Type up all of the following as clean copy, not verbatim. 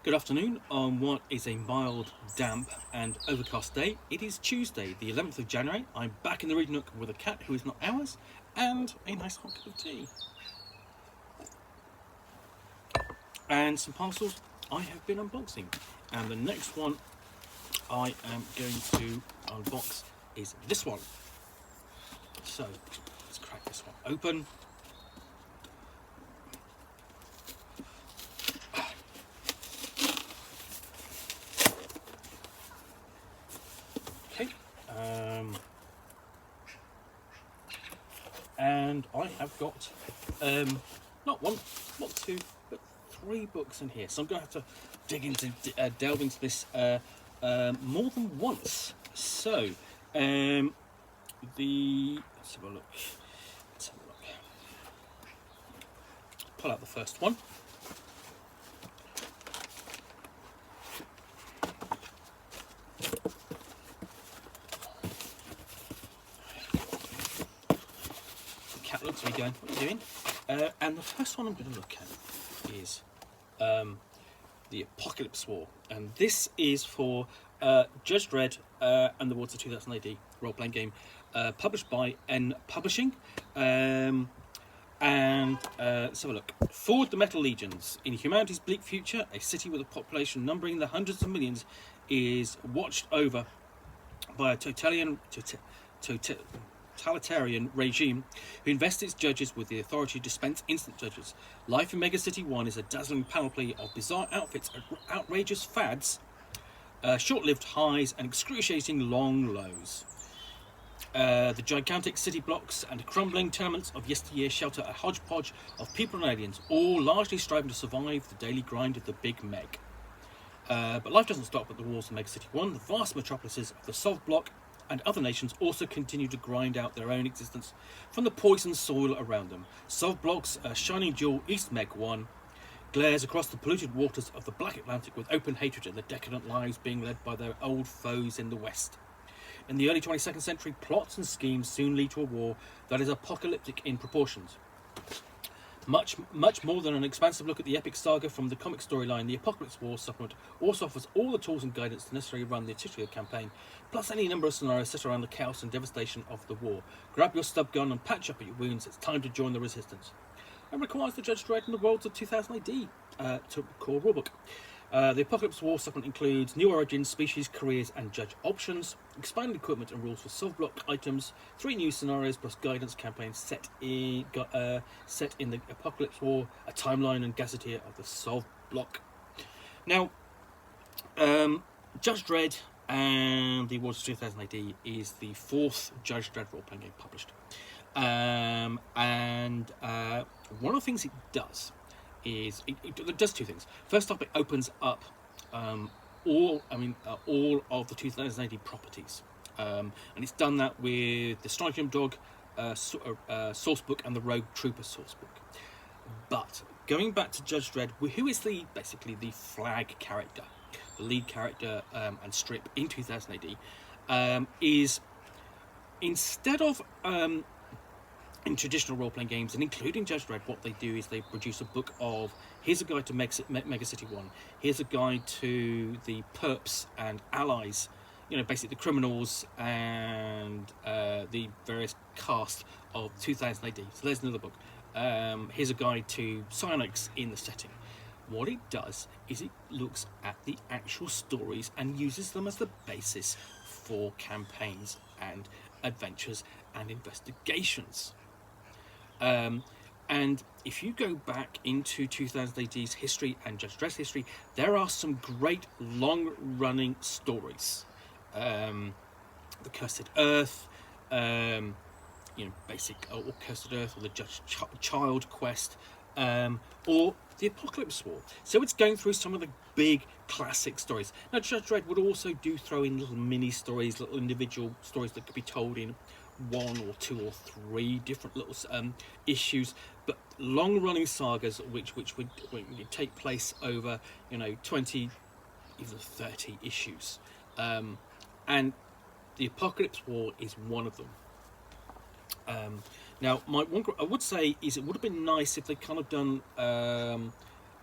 Good afternoon on what is a mild, damp and overcast day. It is Tuesday, the 11th of January. I'm back in the Read Nook with a cat who is not ours and a nice hot cup of tea. And some parcels I have been unboxing. And the next one I am going to unbox is this one. So, let's crack this one open. Okay, and I have got not one, not two, but three books in here. So I'm going to have to delve into this more than once. So, let's have a look. Pull out the first one. Looks at me going, what are you doing? And the first one I'm going to look at is the Apocalypse War, and this is for Judge Dredd and the Worlds of 2000 AD role-playing game, published by N Publishing. And let's have a look. Forward the Metal Legions. In humanity's bleak future, a city with a population numbering the hundreds of millions is watched over by a totalitarian regime who invests its judges with the authority to dispense instant judges. Life in Megacity 1 is a dazzling panoply of bizarre outfits, outrageous fads, short-lived highs, and excruciating long lows. The gigantic city blocks and crumbling tenements of yesteryear shelter a hodgepodge of people and aliens, all largely striving to survive the daily grind of the Big Meg. But life doesn't stop at the walls of Megacity 1. The vast metropolises of the Sov Block and other nations also continue to grind out their own existence from the poisoned soil around them. Sov Block's shining jewel, East Meg 1, glares across the polluted waters of the Black Atlantic with open hatred and the decadent lives being led by their old foes in the West. In the early 22nd century, plots and schemes soon lead to a war that is apocalyptic in proportions. Much more than an expansive look at the epic saga from the comic storyline, the Apocalypse War supplement also offers all the tools and guidance necessary to run the titular campaign, plus any number of scenarios set around the chaos and devastation of the war. Grab your stub gun and patch up at your wounds. It's time to join the resistance. It requires the Judge Dredd and the Worlds of 2000 AD to core rulebook. The Apocalypse War supplement includes new origins, species, careers, and judge options, expanded equipment and rules for Sov Block items, 3 new scenarios plus guidance campaigns set in the Apocalypse War, a timeline and gazetteer of the Sov Block. Now, Judge Dredd and the Worlds of 2000 AD is the 4th Judge Dredd role-playing game published. And one of the things it does is it does 2 things. First up, it opens up all of the 2000 AD properties, and it's done that with the Stratagem Dog sourcebook and the Rogue Trooper sourcebook. But going back to Judge Dredd, who is basically the flag character, the lead character and strip in 2000 AD, is instead of in traditional role-playing games, and including Judge Dredd, what they do is they produce a book of, here's a guide to Megacity 1, here's a guide to the perps and allies, basically the criminals and the various cast of 2000 AD. So there's another book. Here's a guide to psionics in the setting. What it does is it looks at the actual stories and uses them as the basis for campaigns and adventures and investigations. And if you go back into 2000 AD's history and Judge Dredd's history, there are some great long-running stories. The Cursed Earth, or Cursed Earth, or the Judge Child quest, or the Apocalypse War. So it's going through some of the big classic stories. Now, Judge Dredd would also throw in little mini stories, little individual stories that could be told in 1 or 2 or 3 different little issues, but long-running sagas which would take place over 20, even 30 issues, and the Apocalypse War is one of them. Now, I would say is it would have been nice if they kind of done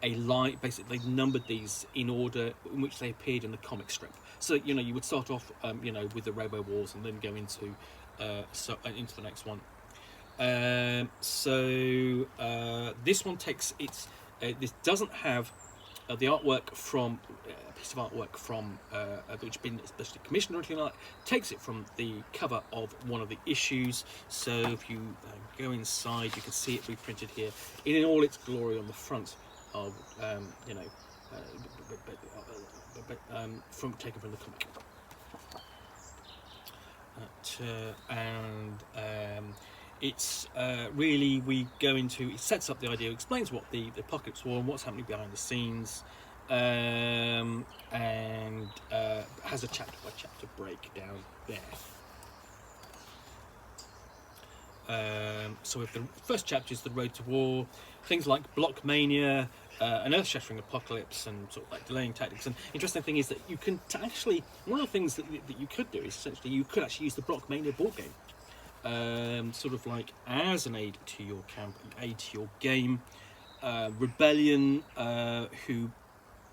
a line. Basically, they numbered these in order in which they appeared in the comic strip. So you would start off with the Railway Wars and then go into the next one. This one takes its. This doesn't have the artwork from a piece of artwork from which has been especially commissioned or anything like that. Takes it from the cover of one of the issues. So if you go inside, you can see it reprinted here in all its glory on the front of taken from the comic. It's really, we go into, it sets up the idea, explains what the Apocalypse War and what's happening behind the scenes, and has a chapter by chapter breakdown there. So if the first chapter is the road to war, things like block mania, an earth-shattering apocalypse, and sort of like delaying tactics. And interesting thing is that you can actually, one of the things that you could do is essentially you could actually use the block mania board game. Sort of like as an aid to your camp, aid to your game. Rebellion, who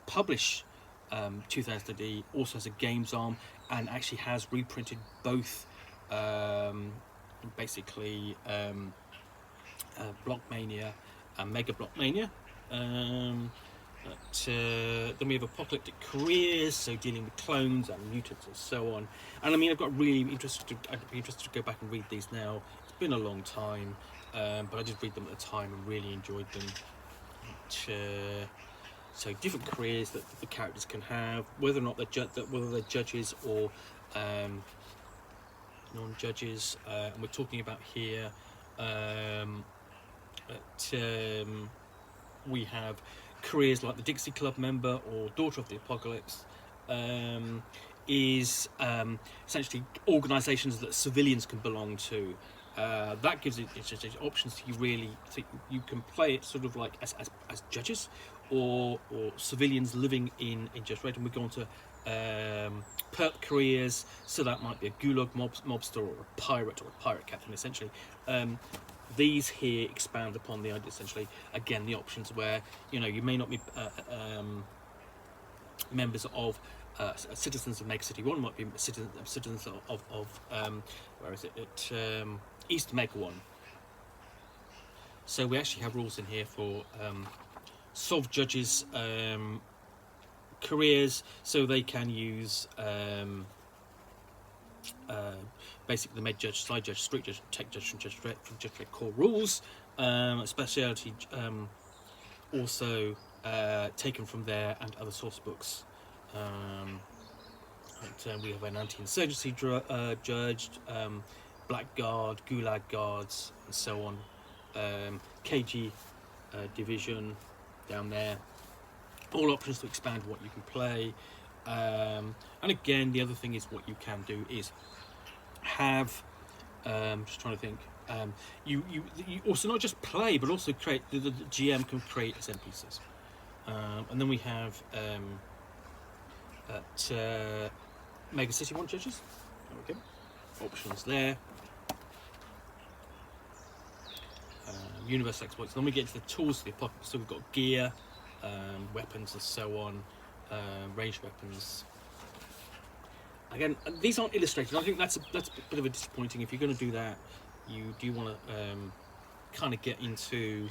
publish 2000 AD, also has a games arm and actually has reprinted both basically Blockmania and Mega Blockmania. Then we have Apocalyptic Careers, so dealing with clones and mutants and so on. And I mean, I'd be interested to go back and read these now. It's been a long time, but I did read them at the time and really enjoyed them. So different careers that the characters can have, whether or not they're judges or non-judges. And we're talking about here we have careers like the Dixie Club member or Daughter of the Apocalypse, is essentially organisations that civilians can belong to. That gives it options to you really. You can play it sort of like as judges or civilians living in Judge Dredd, and we go on to perk careers. So that might be a gulag mobster or a pirate captain, essentially. These here expand upon the idea, essentially, again, the options where, you may not be members of citizens of Mega City 1, might be citizens of where is it, East Mega 1. So we actually have rules in here for Sov judges' careers, so they can use basically the med judge, side judge, street judge, tech judge from Judge Dredd core rules. Speciality also taken from there and other source books. We have an anti-insurgency judge, blackguard, gulag guards, and so on. KG division down there. All options to expand what you can play. And again, the other thing is what you can do is have, just trying to think, you also not just play, but also create, the GM can create as NPCs. And then we have at Mega City 1 judges. Okay, options there. Universe exploits. Then we get to the tools of the Apocalypse. So we've got gear, weapons, and so on. Ranged weapons. Again, these aren't illustrated. I think that's a bit of a disappointing. If you're going to do that, you do want to kind of get into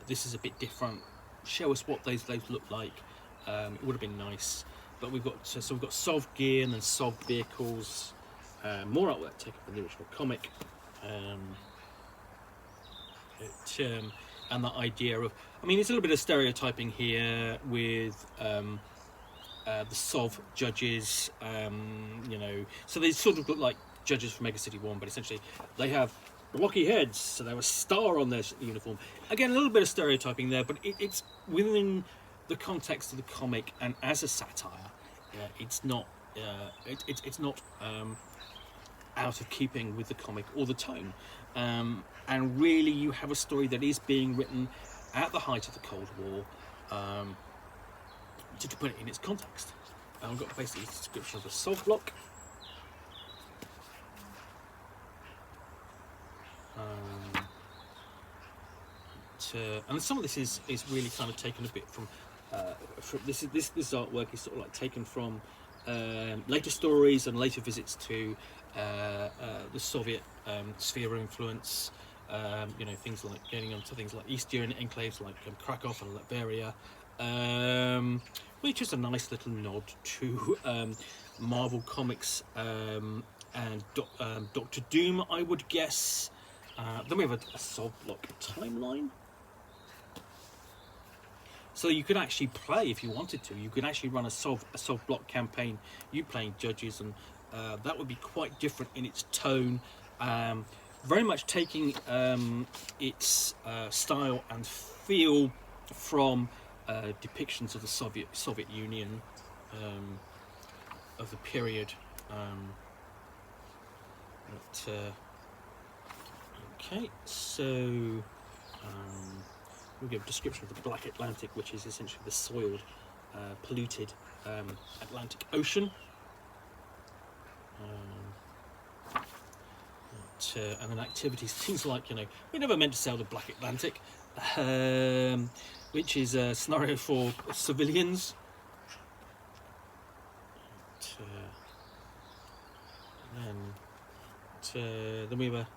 this is a bit different. Show us what those look like. It would have been nice, but we've got so we've got solved gear and then solved vehicles. More artwork taken from the original comic. And that idea of, I mean, it's a little bit of stereotyping here with the Sov judges, so they sort of look like judges from Mega City 1, but essentially they have blocky heads, so they have a star on their uniform. Again, a little bit of stereotyping there, but it's within the context of the comic and as a satire. It's not out of keeping with the comic or the tone. And really, you have a story that is being written at the height of the Cold War, to put it in its context. I've got basically a description of the Sov block. and some of this is really kind of taken a bit from this artwork is sort of like taken from later stories and later visits to the Soviet sphere of influence. Things like getting onto things like East European enclaves like Krakow and Latveria, which is a nice little nod to Marvel Comics and Doctor Doom, I would guess. Then we have a Sov block timeline. So you could actually play, if you wanted to, you could actually run a Sov block campaign, you playing judges, and that would be quite different in its tone. Very much taking its style and feel from depictions of the Soviet Union of the period. Okay, so we'll give a description of the Black Atlantic, which is essentially the soiled, polluted Atlantic Ocean. And then activities, things like, we never meant to sail the Black Atlantic, which is a scenario for civilians. Then we have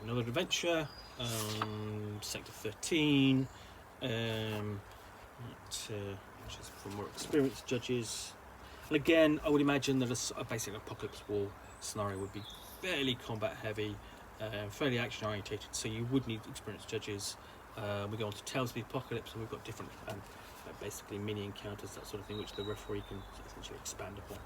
another adventure, Sector 13, which is for more experienced judges. And again, I would imagine that a basic Apocalypse War scenario would be fairly combat heavy, fairly action orientated, so you would need experienced judges. We go on to Tales of the Apocalypse, and we've got different basically mini encounters, that sort of thing, which the referee can essentially expand upon.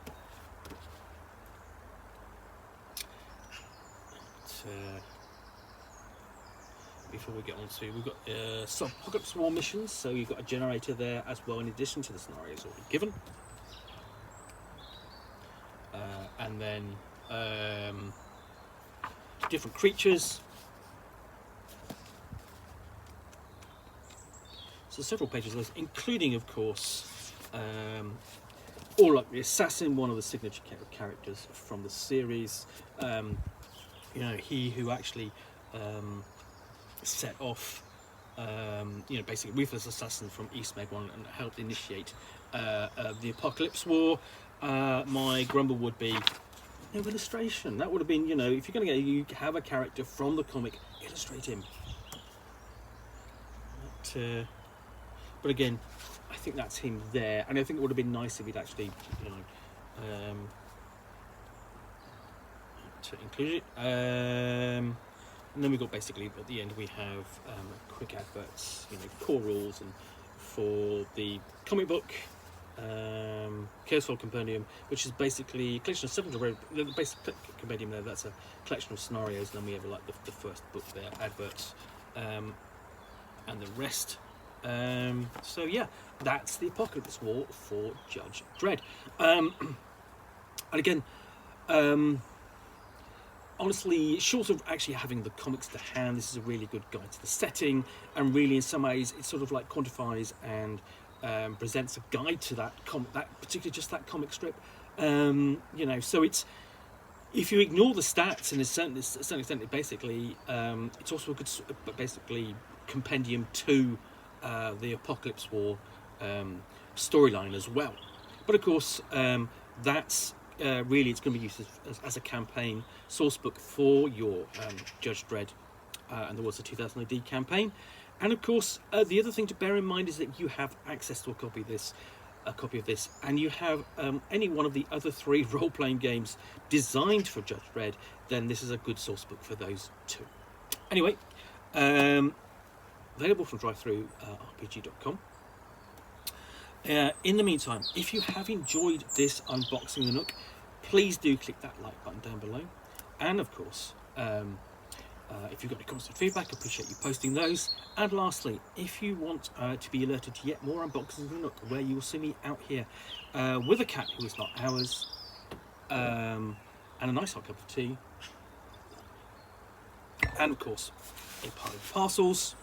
Before we get on to, we've got Apocalypse War missions, so you've got a generator there as well, in addition to the scenarios already given. And then different creatures. So several pages of those, including, of course, all like the assassin, one of the signature characters from the series. He who actually set off, basically ruthless assassin from East Meg One and helped initiate the Apocalypse War. My grumble would be no illustration. That would have been, if you're going to you have a character from the comic, illustrate him. But again, I think that's him there, and I think it would have been nice if he'd actually, to include it. And then we've got basically at the end we have quick adverts, core rules, and for the comic book, Chaos World Compendium, which is basically a collection of 700. The basic compendium there, that's a collection of scenarios. And then we have like the first book there, adverts, and the rest. So yeah, that's the Apocalypse War for Judge Dredd. And again, honestly, short of actually having the comics to hand, this is a really good guide to the setting, and really in some ways it sort of like quantifies and presents a guide to that particularly just that comic strip. So it's, if you ignore the stats, and a certain extent, it basically it's also a good basically compendium to the Apocalypse War storyline as well. But of course, that's really, it's going to be used as a campaign source book for your Judge Dredd and the Worlds of 2000 AD campaign. And of course, the other thing to bear in mind is that you have access to a copy of this, and you have any one of the other 3 role-playing games designed for Judge Dredd. Then this is a good source book for those 2. Anyway, available from drive-through-rpg.com. In the meantime, if you have enjoyed this unboxing the Nook, please do click that like button down below. And of course, if you've got any comments or feedback, I appreciate you posting those. And lastly, if you want to be alerted to yet more unboxings of the Nook, where you will see me out here with a cat who is not ours, and a nice hot cup of tea, and of course a pile of parcels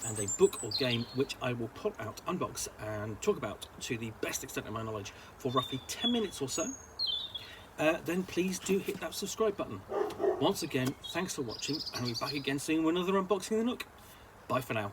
and a book or game which I will pull out, unbox, and talk about to the best extent of my knowledge for roughly 10 minutes or so. then please do hit that subscribe button. Once again, thanks for watching, and we'll be back again soon with another unboxing of the Nook. Bye for now.